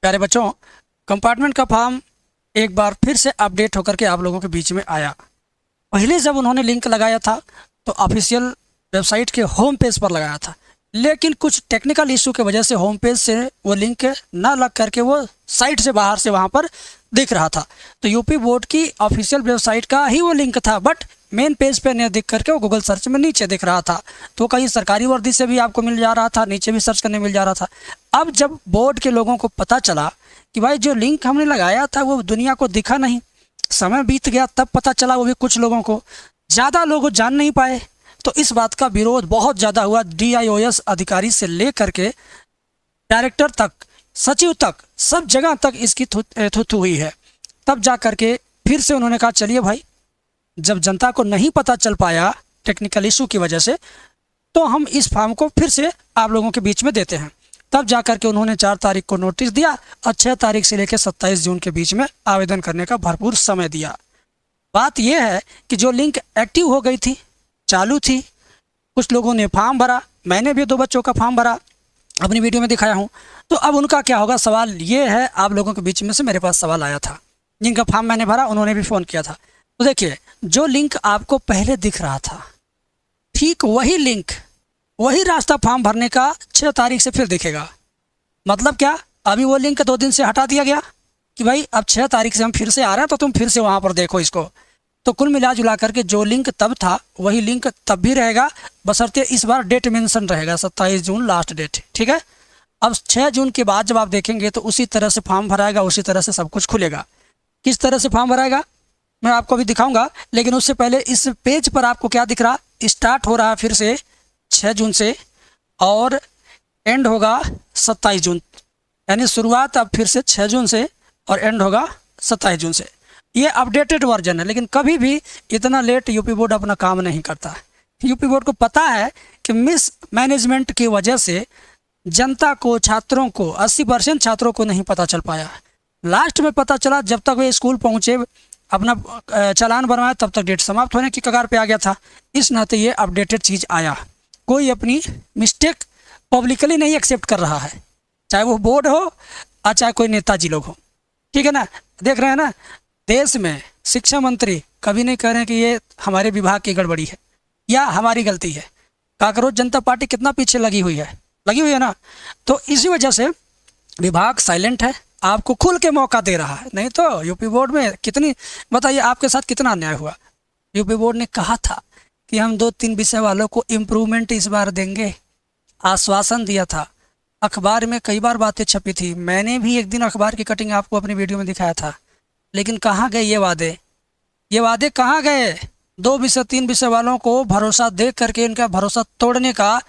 प्यारे बच्चों, कंपार्टमेंट का फॉर्म एक बार फिर से अपडेट होकर के आप लोगों के बीच में आया। पहले जब उन्होंने लिंक लगाया था तो ऑफिशियल वेबसाइट के होम पेज पर लगाया था, लेकिन कुछ टेक्निकल इशू की वजह से होम पेज से वो लिंक ना लग करके वो साइट से बाहर से वहाँ पर दिख रहा था। तो यूपी बोर्ड की ऑफिशियल वेबसाइट का ही वो लिंक था, बट मेन पेज पे नहीं दिख करके वो गूगल सर्च में नीचे दिख रहा था। तो कहीं सरकारी वर्दी से भी आपको मिल जा रहा था, नीचे भी सर्च करने मिल जा रहा था। अब जब बोर्ड के लोगों को पता चला कि भाई जो लिंक हमने लगाया था वो दुनिया को दिखा नहीं, समय बीत गया तब पता चला, वो भी कुछ लोगों को, ज़्यादा लोग जान नहीं पाए। तो इस बात का विरोध बहुत ज़्यादा हुआ। DIOS अधिकारी से ले करके डायरेक्टर तक, सचिव तक, सब जगह तक इसकी थू हुई है। तब जा करके फिर से उन्होंने कहा चलिए भाई, जब जनता को नहीं पता चल पाया टेक्निकल इशू की वजह से, तो हम इस फॉर्म को फिर से आप लोगों के बीच में देते हैं। तब जा करके उन्होंने 4 तारीख को नोटिस दिया और 6 तारीख से लेकर 27 जून के बीच में आवेदन करने का भरपूर समय दिया। बात यह है कि जो लिंक एक्टिव हो गई थी, चालू थी, कुछ लोगों ने फॉर्म भरा, मैंने भी 2 बच्चों का फॉर्म भरा, अपनी वीडियो में दिखाया हूँ। तो अब उनका क्या होगा, सवाल ये है, आप लोगों के बीच में से मेरे पास सवाल आया था, जिनका फॉर्म मैंने भरा उन्होंने भी फ़ोन किया था। तो देखिए, जो लिंक आपको पहले दिख रहा था, ठीक वही लिंक, वही रास्ता फॉर्म भरने का 6 तारीख से फिर दिखेगा। मतलब क्या, अभी वो लिंक 2 दिन से हटा दिया गया कि भाई अब 6 तारीख से हम फिर से आ रहे हैं, तो तुम फिर से वहाँ पर देखो इसको। तो कुल मिला जुला करके जो लिंक तब था वही लिंक तब भी रहेगा, बशर्ते इस बार डेट मेंशन रहेगा 27 जून लास्ट डेट, ठीक है। अब 6 जून के बाद जब आप देखेंगे तो उसी तरह से फॉर्म भराएगा, उसी तरह से सब कुछ खुलेगा। किस तरह से फॉर्म भराएगा मैं आपको अभी दिखाऊंगा, लेकिन उससे पहले इस पेज पर आपको क्या दिख रहा, स्टार्ट हो रहा है फिर से 6 जून से और एंड होगा 27 जून, यानी शुरुआत अब फिर से 6 जून से और एंड होगा 27 जून से। ये अपडेटेड वर्जन है, लेकिन कभी भी इतना लेट यूपी बोर्ड अपना काम नहीं करता। यूपी बोर्ड को पता है कि मिस मैनेजमेंट की वजह से जनता को, छात्रों को, 80% छात्रों को नहीं पता चल पाया। लास्ट में पता चला जब तक वे स्कूल पहुँचे, अपना चालान बनवाया, तब तक डेट समाप्त होने की कगार पे आ गया था। इस नाते ये अपडेटेड चीज़ आया। कोई अपनी मिस्टेक पब्लिकली नहीं एक्सेप्ट कर रहा है, चाहे वो बोर्ड हो और चाहे कोई नेताजी लोग हो, ठीक है ना। देख रहे हैं ना, देश में शिक्षा मंत्री कभी नहीं कह रहे हैं कि ये हमारे विभाग की गड़बड़ी है या हमारी गलती है। कांकरोच जनता पार्टी कितना पीछे लगी हुई है ना। तो इसी वजह से विभाग साइलेंट है, आपको खुल के मौका दे रहा है। नहीं तो यूपी बोर्ड में कितनी, बताइए आपके साथ कितना अन्याय हुआ। यूपी बोर्ड ने कहा था कि हम 2-3 विषय वालों को इम्प्रूवमेंट इस बार देंगे, आश्वासन दिया था। अखबार में कई बार बातें छपी थी, मैंने भी एक दिन अखबार की कटिंग आपको अपनी वीडियो में दिखाया था, लेकिन कहाँ गए ये वादे? ये वादे कहाँ गए? 2 विषय 3 विषय वालों को भरोसा दे करके इनका भरोसा तोड़ने का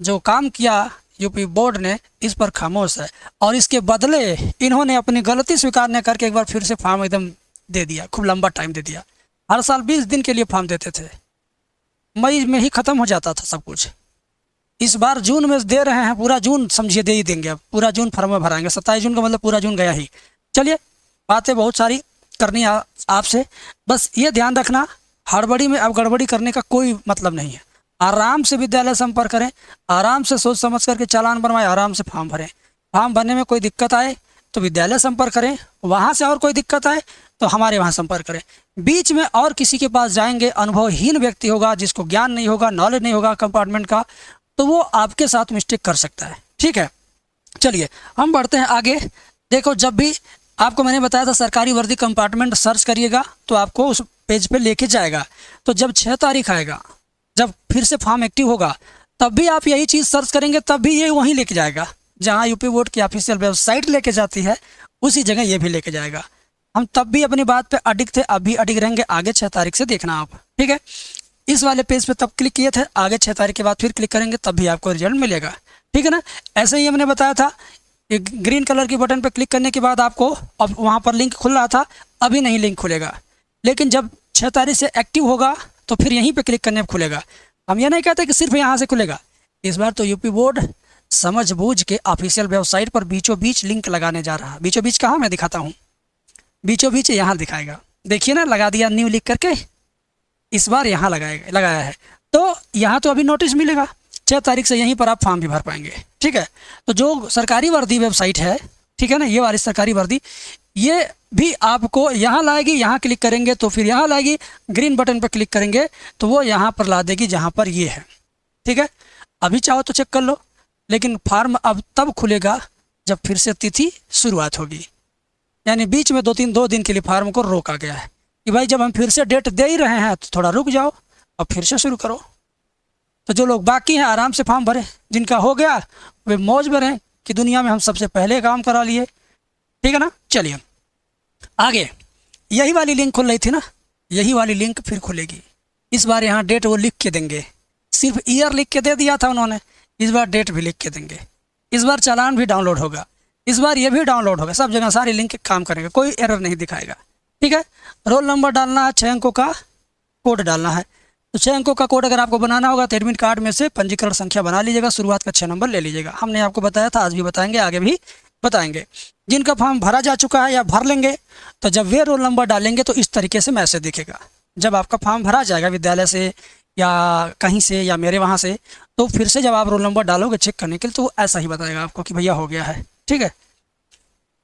जो काम किया यूपी बोर्ड ने, इस पर खामोश है। और इसके बदले इन्होंने अपनी गलती स्वीकार न करके एक बार फिर से फॉर्म एकदम दे दिया, खूब लंबा टाइम दे दिया। हर साल 20 दिन के लिए फॉर्म देते थे, मई में ही ख़त्म हो जाता था सब कुछ। इस बार जून में दे रहे हैं, पूरा जून समझिए दे ही देंगे। अब पूरा जून फॉर्म में भराएंगे, 27 जून का मतलब पूरा जून गया ही। चलिए, बातें बहुत सारी करनी है आपसे, बस ये ध्यान रखना, हड़बड़ी में अब गड़बड़ी करने का कोई मतलब नहीं है। आराम से विद्यालय संपर्क करें, आराम से सोच समझ करके चालान बनवाएं, आराम से फॉर्म भरें। फॉर्म भरने में कोई दिक्कत आए तो विद्यालय संपर्क करें, वहाँ से और कोई दिक्कत आए तो हमारे वहाँ संपर्क करें। बीच में और किसी के पास जाएंगे, अनुभवहीन व्यक्ति होगा, जिसको ज्ञान नहीं होगा, नॉलेज नहीं होगा कंपार्टमेंट का, तो वो आपके साथ मिस्टेक कर सकता है, ठीक है। चलिए हम बढ़ते हैं आगे। देखो, जब भी आपको मैंने बताया था सरकारी वर्दी कंपार्टमेंट सर्च करिएगा तो आपको उस पेज पे लेके जाएगा। तो जब 6 तारीख आएगा, जब फिर से फॉर्म एक्टिव होगा, तब भी आप यही चीज़ सर्च करेंगे, तब भी ये वहीं लेके जाएगा जहाँ यूपी बोर्ड की ऑफिशियल वेबसाइट लेके जाती है, उसी जगह ये भी लेके जाएगा। हम तब भी अपनी बात पे अडिग थे, अब भी अडिग रहेंगे। आगे 6 तारीख से देखना आप, ठीक है। इस वाले पेज पे तब क्लिक किए थे, आगे 6 तारीख के बाद फिर क्लिक करेंगे, तब भी आपको रिजल्ट मिलेगा, ठीक है ना। ऐसे ही हमने बताया था, एक ग्रीन कलर की बटन पर क्लिक करने के बाद आपको अब वहाँ पर लिंक खुल रहा था, अभी नहीं लिंक खुलेगा, लेकिन जब 6 तारीख से एक्टिव होगा तो फिर यहीं पे क्लिक करने पर खुलेगा। हम ये नहीं कहते कि सिर्फ यहाँ से खुलेगा, इस बार तो यूपी बोर्ड समझ बूझ के ऑफिशियल वेबसाइट पर बीचों बीच लिंक लगाने जा रहा है। बीचों बीच कहाँ, मैं दिखाता हूँ, बीचों बीच यहाँ दिखाएगा, देखिए ना, लगा दिया न्यू लिख करके, इस बार यहाँ लगाया है। तो यहाँ तो अभी नोटिस मिलेगा, 6 तारीख से यहीं पर आप फॉर्म भी भर पाएंगे, ठीक है। तो जो सरकारी वर्दी वेबसाइट है ठीक है ना। ये वाली सरकारी वर्दी ये भी आपको यहाँ लाएगी, यहाँ क्लिक करेंगे तो फिर यहाँ लाएगी, ग्रीन बटन पर क्लिक करेंगे तो वो यहाँ पर ला देगी जहाँ पर ये है। ठीक है, अभी चाहो तो चेक कर लो, लेकिन फार्म अब तब खुलेगा जब फिर से तिथि शुरुआत होगी। यानी बीच में 2 दिन के लिए फार्म को रोका गया है कि भाई जब हम फिर से डेट दे ही रहे हैं तो थोड़ा रुक जाओ और फिर से शुरू करो। तो जो लोग बाकी हैं आराम से फॉर्म भरें, जिनका हो गया वे मौज में रहें कि दुनिया में हम सबसे पहले काम करा लिए। ठीक है ना। चलिए आगे, यही वाली लिंक खुल रही थी ना, यही वाली लिंक फिर खुलेगी। इस बार यहाँ डेट वो लिख के देंगे, सिर्फ ईयर लिख के दे दिया था उन्होंने, इस बार डेट भी लिख के देंगे। इस बार चालान भी डाउनलोड होगा, इस बार ये भी डाउनलोड होगा, सब जगह सारी लिंक काम करेंगे, कोई एरर नहीं दिखाएगा। ठीक है, रोल नंबर डालना है, 6 अंकों का कोड डालना है। तो 6 अंकों का कोड अगर आपको बनाना होगा तो एडमिट कार्ड में से पंजीकरण संख्या बना लीजिएगा, शुरुआत का 6 नंबर ले लीजिएगा। हमने आपको बताया था, आज भी बताएंगे, आगे भी बताएंगे। जिनका फॉर्म भरा जा चुका है या भर लेंगे तो जब वे रोल नंबर डालेंगे तो इस तरीके से मैसेज दिखेगा। जब आपका फॉर्म भरा जाएगा विद्यालय से या कहीं से या मेरे वहाँ से, तो फिर से जब आप रोल नंबर डालोगे चेक करने के लिए तो वो ऐसा ही बताएगा आपको कि भैया हो गया है। ठीक है,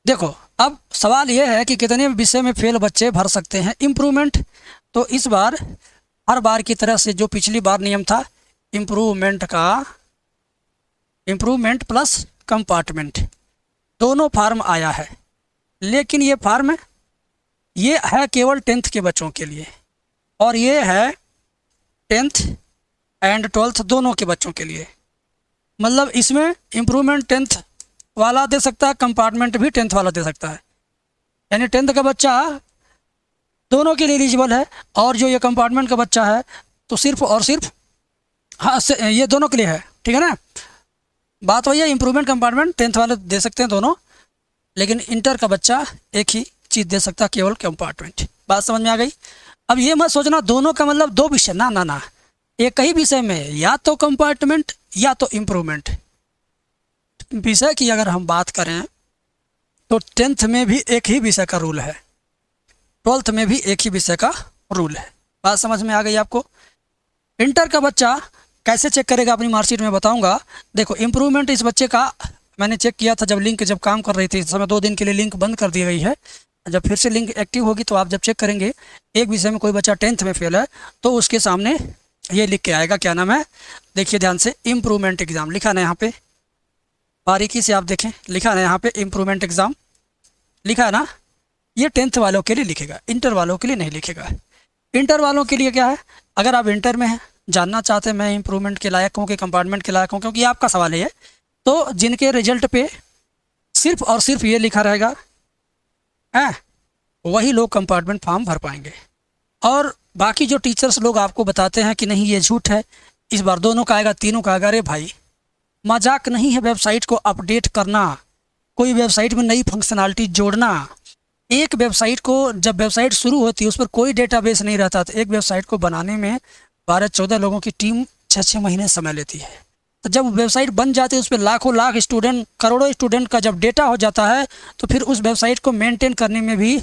देखो अब सवाल ये है कि कितने विषय में फेल बच्चे भर सकते हैं इम्प्रूवमेंट। तो इस बार हर बार की तरह से जो पिछली बार नियम था इम्प्रूवमेंट प्लस कंपार्टमेंट दोनों फार्म आया है, लेकिन ये फार्म ये है केवल 10th के बच्चों के लिए और ये है 10th एंड 12th दोनों के बच्चों के लिए। मतलब इसमें इम्प्रूवमेंट 10th वाला दे सकता है, कंपार्टमेंट भी 10th वाला दे सकता है। यानी 10th का बच्चा दोनों के लिए एलिजिबल है और जो ये कंपार्टमेंट का बच्चा है तो सिर्फ और सिर्फ ये दोनों के लिए है। ठीक है ना, बात वही है, इम्प्रूवमेंट कंपार्टमेंट 10th वाले दे सकते हैं दोनों, लेकिन इंटर का बच्चा एक ही चीज़ दे सकता है, केवल कंपार्टमेंट। बात समझ में आ गई। अब ये मत सोचना दोनों का मतलब 2 विषय, ना ना ना, एक ही विषय में या तो कंपार्टमेंट या तो इम्प्रूवमेंट। विषय की अगर हम बात करें तो 10th में भी एक ही विषय का रूल है, 12th में भी एक ही विषय का रूल है। बात समझ में आ गई आपको। इंटर का बच्चा कैसे चेक करेगा अपनी मार्कशीट में बताऊंगा। देखो इम्प्रूवमेंट इस बच्चे का मैंने चेक किया था, जब लिंक जब काम कर रही थी इस समय 2 दिन के लिए लिंक बंद कर दी गई है। जब फिर से लिंक एक्टिव होगी तो आप जब चेक करेंगे एक विषय में कोई बच्चा 10th में फेल है तो उसके सामने ये लिख के आएगा, क्या नाम है, देखिए ध्यान से, इम्प्रूवमेंट एग्ज़ाम लिखा ना यहाँ पे, बारीकी से आप देखें, लिखा ना यहाँ पे इम्प्रूवमेंट एग्ज़ाम लिखा है ना। ये 10th वालों के लिए लिखेगा, इंटर वालों के लिए नहीं लिखेगा। इंटर वालों के लिए क्या है, अगर आप इंटर में हैं, जानना चाहते हैं मैं इम्प्रूवमेंट के लायक हूँ कि कंपार्टमेंट के लायक हूँ, क्योंकि आपका सवाल है, तो जिनके रिजल्ट पे सिर्फ और सिर्फ ये लिखा रहेगा है वही लोग कंपार्टमेंट फॉर्म भर पाएंगे। और बाकी जो टीचर्स लोग आपको बताते हैं कि नहीं ये झूठ है, इस बार दोनों का आएगा, तीनों का आएगा, अरे भाई मजाक नहीं है वेबसाइट को अपडेट करना, कोई वेबसाइट में नई फंक्शनलिटी जोड़ना। एक वेबसाइट को जब वेबसाइट शुरू होती है उस पर कोई डेटाबेस नहीं रहता, तो एक वेबसाइट को बनाने में 12-14 लोगों की टीम 6-6 महीने समय लेती है। तो जब वेबसाइट बन जाती है उस पर लाखों लाख स्टूडेंट, करोड़ों स्टूडेंट का जब डेटा हो जाता है तो फिर उस वेबसाइट को मेंटेन करने में भी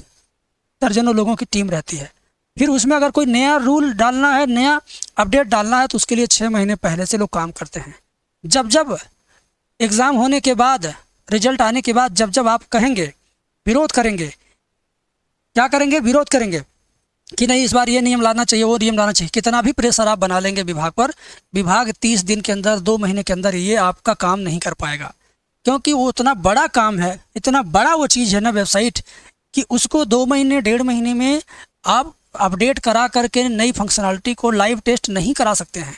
दर्जनों लोगों की टीम रहती है। फिर उसमें अगर कोई नया रूल डालना है, नया अपडेट डालना है तो उसके लिए 6 महीने पहले से लोग काम करते हैं। जब एग्ज़ाम होने के बाद, रिजल्ट आने के बाद जब आप कहेंगे, विरोध करेंगे, क्या करेंगे, विरोध करेंगे कि नहीं इस बार ये नियम लाना चाहिए, वो नियम लाना चाहिए, कितना भी प्रेशर आप बना लेंगे विभाग पर, विभाग 30 दिन के अंदर, 2 महीने के अंदर ये आपका काम नहीं कर पाएगा, क्योंकि वो उतना बड़ा काम है, इतना बड़ा वो चीज़ है ना वेबसाइट, कि उसको 2 महीने 1.5 महीने में आप अपडेट करा करके नई फंक्शनलिटी को लाइव टेस्ट नहीं करा सकते हैं।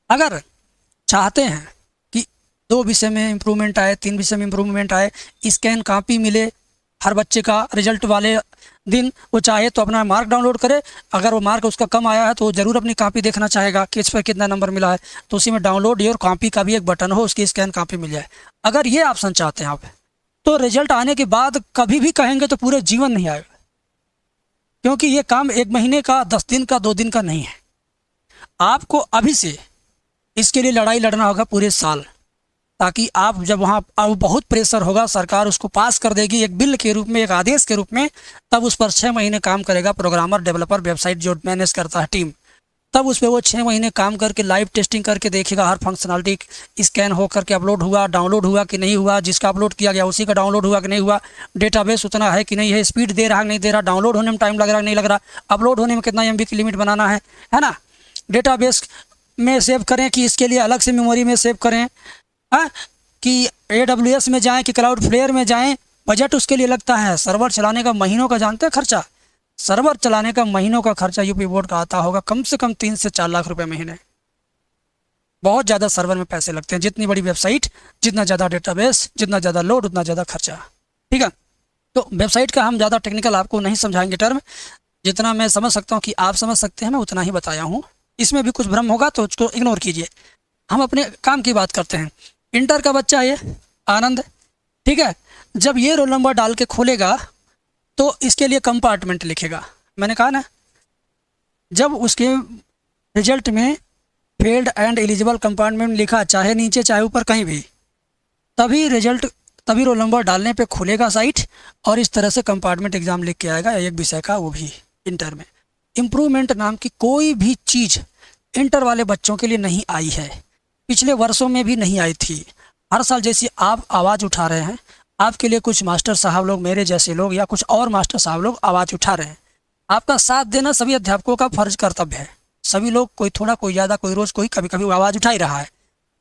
अगर चाहते हैं कि 2 विषय में इम्प्रूवमेंट आए, 3 विषय में इम्प्रूवमेंट आए, स्कैन कॉपी मिले हर बच्चे का रिजल्ट वाले दिन, वो चाहे तो अपना मार्क डाउनलोड करे, अगर वो मार्क उसका कम आया है तो वो ज़रूर अपनी कॉपी देखना चाहेगा कि इस पर कितना नंबर मिला है, तो उसी में डाउनलोड योर कॉपी का भी एक बटन हो, उसकी स्कैन कॉपी मिल जाए। अगर ये ऑप्शन चाहते हैं आप, तो रिजल्ट आने के बाद कभी भी कहेंगे तो पूरे जीवन नहीं आएगा, क्योंकि ये काम 1 महीने का, 10 दिन का, 2 दिन का नहीं है। आपको अभी से इसके लिए लड़ाई लड़ना होगा पूरे साल, ताकि आप जब वहाँ अब बहुत प्रेशर होगा, सरकार उसको पास कर देगी एक बिल के रूप में, एक आदेश के रूप में, तब उस पर 6 महीने काम करेगा प्रोग्रामर, डेवलपर, वेबसाइट जो मैनेज करता है टीम, तब उस पर वो 6 महीने काम करके लाइव टेस्टिंग करके देखेगा, हर फंक्शनलिटी स्कैन हो करके अपलोड हुआ, डाउनलोड हुआ कि नहीं हुआ, जिसका अपलोड किया गया उसी का डाउनलोड हुआ कि नहीं हुआ, डेटाबेस उतना है कि नहीं है, स्पीड दे रहा है नहीं दे रहा, डाउनलोड होने में टाइम लग रहा है नहीं लग रहा, अपलोड होने में कितना MB की लिमिट बनाना है ना, डेटाबेस में सेव करें कि इसके लिए अलग से मेमोरी में सेव करें, हाँ, कि AWS में जाएँ कि क्लाउडफ्लेयर में जाएँ, बजट उसके लिए लगता है। सर्वर चलाने का महीनों का जानते हैं खर्चा, सर्वर चलाने का महीनों का खर्चा यूपी बोर्ड का आता होगा कम से कम 3 से 4 लाख रुपए महीने। बहुत ज़्यादा सर्वर में पैसे लगते हैं, जितनी बड़ी वेबसाइट, जितना ज़्यादा डेटाबेस, जितना ज़्यादा लोड, उतना ज़्यादा खर्चा। ठीक है, तो वेबसाइट का हम ज़्यादा टेक्निकल आपको नहीं समझाएंगे टर्म, जितना मैं समझ सकता हूँ कि आप समझ सकते हैं मैं उतना ही बताया हूँ। इसमें भी कुछ भ्रम होगा तो उसको इग्नोर कीजिए। हम अपने काम की बात करते हैं। इंटर का बच्चा ये आनंद, ठीक है, जब ये रोल नंबर डाल के खोलेगा तो इसके लिए कंपार्टमेंट लिखेगा। मैंने कहा ना, जब उसके रिजल्ट में फेल्ड एंड एलिजिबल कंपार्टमेंट लिखा, चाहे नीचे चाहे ऊपर कहीं भी, तभी रोल नंबर डालने पे खुलेगा साइट और इस तरह से कंपार्टमेंट एग्ज़ाम लिख के आएगा एक विषय का, वो भी इंटर में। इम्प्रूवमेंट नाम की कोई भी चीज़ इंटर वाले बच्चों के लिए नहीं आई है, पिछले वर्षों में भी नहीं आई थी। हर साल जैसी आप आवाज़ उठा रहे हैं, आपके लिए कुछ मास्टर साहब लोग, मेरे जैसे लोग या कुछ और मास्टर साहब लोग आवाज़ उठा रहे हैं। आपका साथ देना सभी अध्यापकों का फर्ज कर्तव्य है। सभी लोग, कोई थोड़ा कोई ज़्यादा, कोई रोज़, कोई कभी कभी आवाज़ उठा ही रहा है,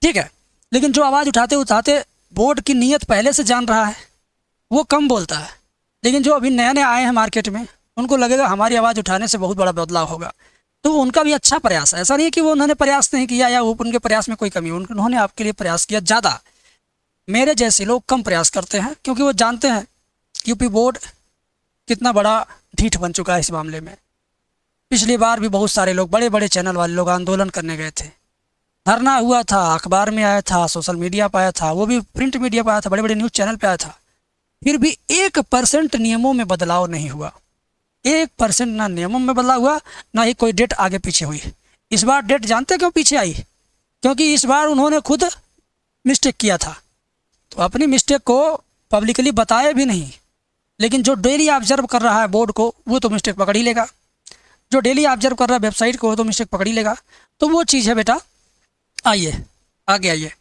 ठीक है, लेकिन जो आवाज़ उठाते बोर्ड की नीयत पहले से जान रहा है वो कम बोलता है। लेकिन जो अभी नए नए आए हैं मार्केट में, उनको लगेगा हमारी आवाज़ उठाने से बहुत बड़ा बदलाव होगा, तो उनका भी अच्छा प्रयास है। ऐसा नहीं है कि वो उन्होंने प्रयास नहीं किया या वो उनके प्रयास में कोई कमी, उन्होंने आपके लिए प्रयास किया ज़्यादा। मेरे जैसे लोग कम प्रयास करते हैं क्योंकि वो जानते हैं यूपी बोर्ड कितना बड़ा ढीठ बन चुका है इस मामले में। पिछली बार भी बहुत सारे लोग, बड़े बड़े चैनल वाले लोग आंदोलन करने गए थे, धरना हुआ था, अखबार में आया था, सोशल मीडिया पर आया था, वो भी प्रिंट मीडिया पर आया था, बड़े बड़े न्यूज़ चैनल पर आया था, फिर भी 1% नियमों में बदलाव नहीं हुआ। 1% ना नियमों में बदलाव हुआ, ना ही कोई डेट आगे पीछे हुई। इस बार डेट जानते क्यों पीछे आई? क्योंकि इस बार उन्होंने खुद मिस्टेक किया था, तो अपनी मिस्टेक को पब्लिकली बताए भी नहीं। लेकिन जो डेली ऑब्जर्व कर रहा है बोर्ड को, वो तो मिस्टेक पकड़ ही लेगा। जो डेली ऑब्जर्व कर रहा है वेबसाइट को, वो तो मिस्टेक पकड़ ही लेगा। तो वो चीज़ है बेटा। आइए आगे आइए,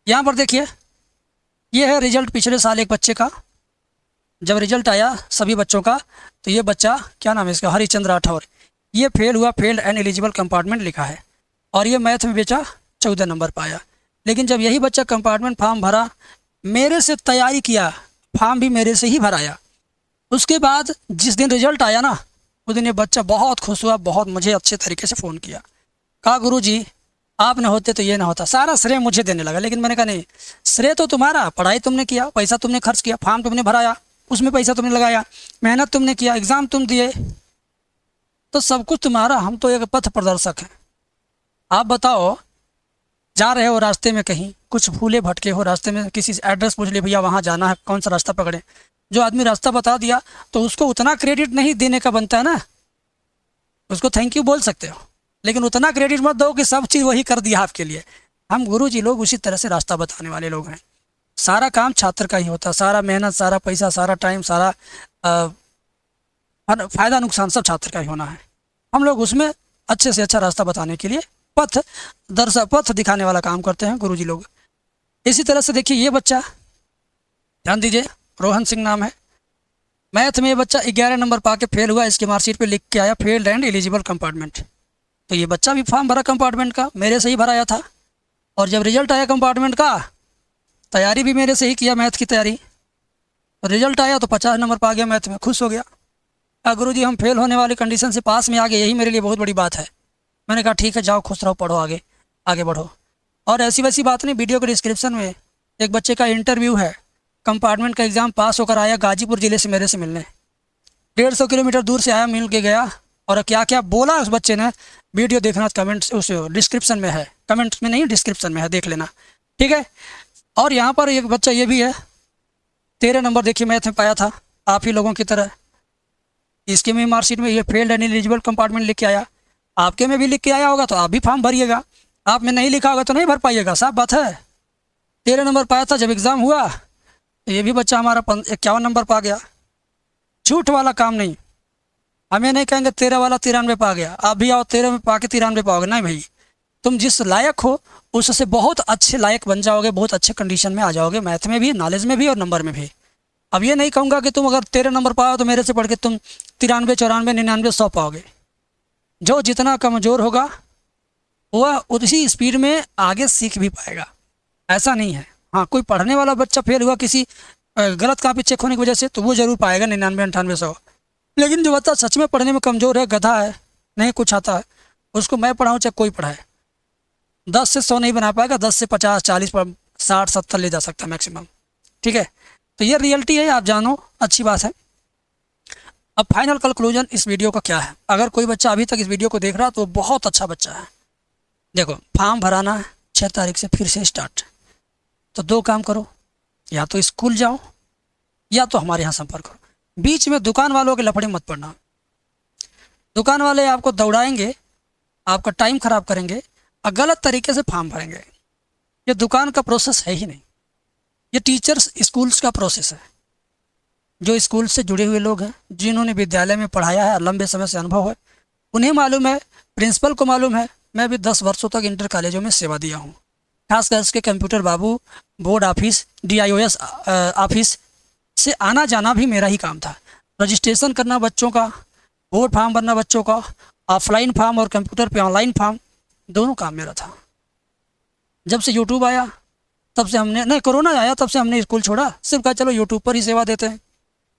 यहाँ पर देखिए, ये है रिजल्ट पिछले साल एक बच्चे का। जब रिजल्ट आया सभी बच्चों का, तो ये बच्चा, क्या नाम है इसका, हरिचंद्र राठौर, ये फेल हुआ, फेल्ड एंड एलिजिबल कंपार्टमेंट लिखा है, और ये मैथ में बेचा 14 नंबर पाया। लेकिन जब यही बच्चा कंपार्टमेंट फॉर्म भरा, मेरे से तैयारी किया, फॉर्म भी मेरे से ही भराया, उसके बाद जिस दिन रिजल्ट आया ना, उस दिन ये बच्चा बहुत खुश हुआ, बहुत मुझे अच्छे तरीके से फ़ोन किया, कहा गुरुजी आप न होते तो ये ना होता, सारा श्रेय मुझे देने लगा। लेकिन मैंने कहा नहीं, श्रेय तो तुम्हारा, पढ़ाई तुमने किया, पैसा तुमने खर्च किया, फॉर्म तुमने भराया, उसमें पैसा तुमने लगाया, मेहनत तुमने किया, एग्ज़ाम तुम दिए, तो सब कुछ तुम्हारा, हम तो एक पथ प्रदर्शक हैं। आप बताओ, जा रहे हो रास्ते में कहीं, कुछ भूले भटके हो, रास्ते में किसी से एड्रेस पूछ ले, भैया वहाँ जाना है, कौन सा रास्ता पकड़े, जो आदमी रास्ता बता दिया तो उसको उतना क्रेडिट नहीं देने का बनता है ना, उसको थैंक यू बोल सकते हो, लेकिन उतना क्रेडिट मत दो कि सब चीज़ वही कर दिया आपके लिए। हम गुरुजी लोग उसी तरह से रास्ता बताने वाले लोग हैं। सारा काम छात्र का ही होता है, सारा मेहनत, सारा पैसा, सारा टाइम, सारा फ़ायदा नुकसान सब छात्र का ही होना है। हम लोग उसमें अच्छे से अच्छा रास्ता बताने के लिए पथ दिखाने वाला काम करते हैं गुरुजी लोग। इसी तरह से देखिए, ये बच्चा, ध्यान दीजिए, रोहन सिंह नाम है, मैथ में ये बच्चा 11 नंबर पा के फेल हुआ, इसके मार्कशीट पे लिख के आया फेल्ड एंड एलिजिबल कंपार्टमेंट। तो ये बच्चा भी फॉर्म भरा कंपार्टमेंट का, मेरे से ही भराया था, और जब रिजल्ट आया कंपार्टमेंट का, तैयारी भी मेरे से ही किया, मैथ की तैयारी, रिजल्ट आया तो 50 नंबर पा गया मैथ में, खुश हो गया। गुरुजी हम फेल होने वाली कंडीशन से पास में आ गए, यही मेरे लिए बहुत बड़ी बात है। मैंने कहा ठीक है, जाओ खुश रहो, पढ़ो, आगे आगे बढ़ो। और ऐसी वैसी बात नहीं, वीडियो के डिस्क्रिप्शन में एक बच्चे का इंटरव्यू है, कंपार्टमेंट का एग्ज़ाम पास होकर आया, गाजीपुर ज़िले से मेरे से मिलने, 150 किलोमीटर दूर से आया, मिल के गया, और क्या क्या बोला उस बच्चे ने, वीडियो देखना कमेंट उस डिस्क्रिप्शन में है, कमेंट में नहीं डिस्क्रिप्शन में है, देख लेना, ठीक है। और यहाँ पर एक बच्चा ये भी है, 13 नंबर देखिए मैथ में पाया था, आप ही लोगों की तरह, इसके में मार्कशीट में ये फेल्ड एंड एलिजिबल कंपार्टमेंट लिख के आया, आपके में भी लिख के आया होगा तो आप भी फॉर्म भरिएगा, आप में नहीं लिखा होगा तो नहीं भर पाइएगा, साफ बात है। 13 नंबर पाया था, जब एग्ज़ाम हुआ तो ये भी बच्चा हमारा 51 नंबर पा गया। झूठ वाला काम नहीं, हम ये नहीं कहेंगे 13 वाला 93 पा गया, आप भी आओ 13 में पा के 93 पाओगे, नहीं भाई। तुम जिस लायक हो उससे बहुत अच्छे लायक बन जाओगे, बहुत अच्छे कंडीशन में आ जाओगे, मैथ में भी, नॉलेज में भी और नंबर में भी। अब ये नहीं कहूँगा कि तुम अगर 13 नंबर पाओ तो मेरे से पढ़ के तुम 93, 94, 99, 100 पाओगे। जो जितना कमज़ोर होगा वह उसी स्पीड में आगे सीख भी पाएगा, ऐसा नहीं है। हाँ, कोई पढ़ने वाला बच्चा फेल हुआ किसी गलत कॉपी चेक होने की वजह से तो वो ज़रूर पाएगा 99, 98, 100। लेकिन जो बच्चा सच में पढ़ने में कमज़ोर है, गधा है, नहीं कुछ आता है, उसको मैं पढ़ाऊँ चाहे कोई पढ़ाए, 10 से 100 नहीं बना पाएगा, 10 से 50, 40, 60, 70 ले जा सकता है मैक्सिमम। ठीक है, तो ये रियलिटी है, आप जानो, अच्छी बात है। अब फाइनल कंक्लूजन इस वीडियो का क्या है? अगर कोई बच्चा अभी तक इस वीडियो को देख रहा है तो वो बहुत अच्छा बच्चा है। देखो, फॉर्म भराना है 6 तारीख से फिर से स्टार्ट। तो 2 काम करो, या तो स्कूल जाओ या तो हमारे यहाँ संपर्क करो। बीच में दुकान वालों के लफड़े मत पड़ना। दुकान वाले आपको दौड़ाएंगे, आपका टाइम खराब करेंगे और गलत तरीके से फॉर्म भरेंगे। ये दुकान का प्रोसेस है ही नहीं, ये टीचर्स स्कूल्स का प्रोसेस है। जो स्कूल से जुड़े हुए लोग हैं, जिन्होंने विद्यालय में पढ़ाया है, लंबे समय से अनुभव है, उन्हें मालूम है, प्रिंसिपल को मालूम है। मैं भी 10 वर्षों तक इंटर कॉलेजों में सेवा दिया हूँ, खासकर के कंप्यूटर बाबू, बोर्ड ऑफिस, DIOS ऑफिस से आना जाना भी मेरा ही काम था। रजिस्ट्रेशन करना बच्चों का, बोर्ड फॉर्म भरना बच्चों का, ऑफलाइन फॉर्म और कंप्यूटर पे ऑनलाइन फॉर्म, दोनों काम मेरा था। जब से यूट्यूब आया तब से हमने, नहीं कोरोना आया तब से हमने स्कूल छोड़ा, सिर्फ कहा चलो यूट्यूब पर ही सेवा देते हैं।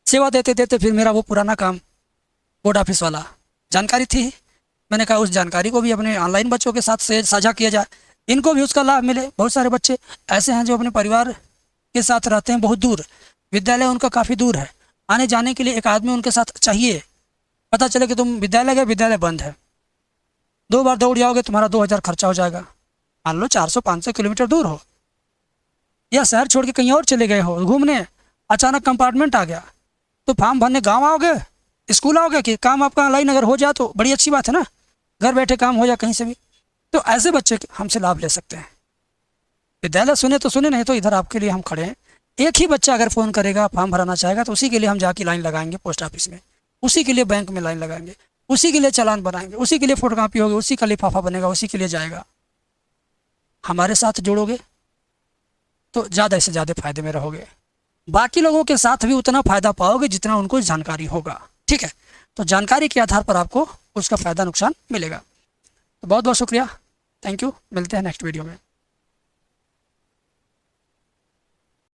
सेवा देते देते फिर मेरा वो पुराना काम बोर्ड ऑफिस वाला, जानकारी थी, मैंने कहा उस जानकारी को भी अपने ऑनलाइन बच्चों के साथ साझा किया जाए, इनको भी उसका लाभ मिले। बहुत सारे बच्चे ऐसे हैं जो अपने परिवार के साथ रहते हैं बहुत दूर, विद्यालय उनका काफ़ी दूर है, आने जाने के लिए एक आदमी उनके साथ चाहिए। पता चले कि तुम विद्यालय गए, विद्यालय बंद है, 2 बार दौड़ जाओगे, तुम्हारा 2000 खर्चा हो जाएगा। मान लो 400-500 किलोमीटर दूर हो, या शहर छोड़ के कहीं और चले गए हो घूमने, अचानक कंपार्टमेंट आ गया, तो फॉर्म भरने गांव आओगे, स्कूल आओगे? कि काम आपका ऑनलाइन अगर हो जाए तो बड़ी अच्छी बात है ना, घर बैठे काम हो जाए कहीं से भी। तो ऐसे बच्चे हमसे लाभ ले सकते हैं। विद्यालय सुने तो सुने, नहीं तो इधर आपके लिए हम खड़े हैं। एक ही बच्चा अगर फ़ोन करेगा, फॉर्म भराना चाहेगा, तो उसी के लिए हम जाके लाइन लगाएंगे पोस्ट ऑफिस में, उसी के लिए बैंक में लाइन लगाएंगे, उसी के लिए चालान बनाएंगे, उसी के लिए फोटोकॉपी होगी, उसी का लिफाफा बनेगा, उसी के लिए जाएगा। हमारे साथ जुड़ोगे तो ज़्यादा से ज़्यादा फायदे में रहोगे, बाकी लोगों के साथ भी उतना फ़ायदा पाओगे जितना उनको जानकारी होगा। ठीक है, तो जानकारी के आधार पर आपको उसका फ़ायदा नुकसान मिलेगा। तो बहुत बहुत शुक्रिया, थैंक यू, मिलते हैं नेक्स्ट वीडियो में।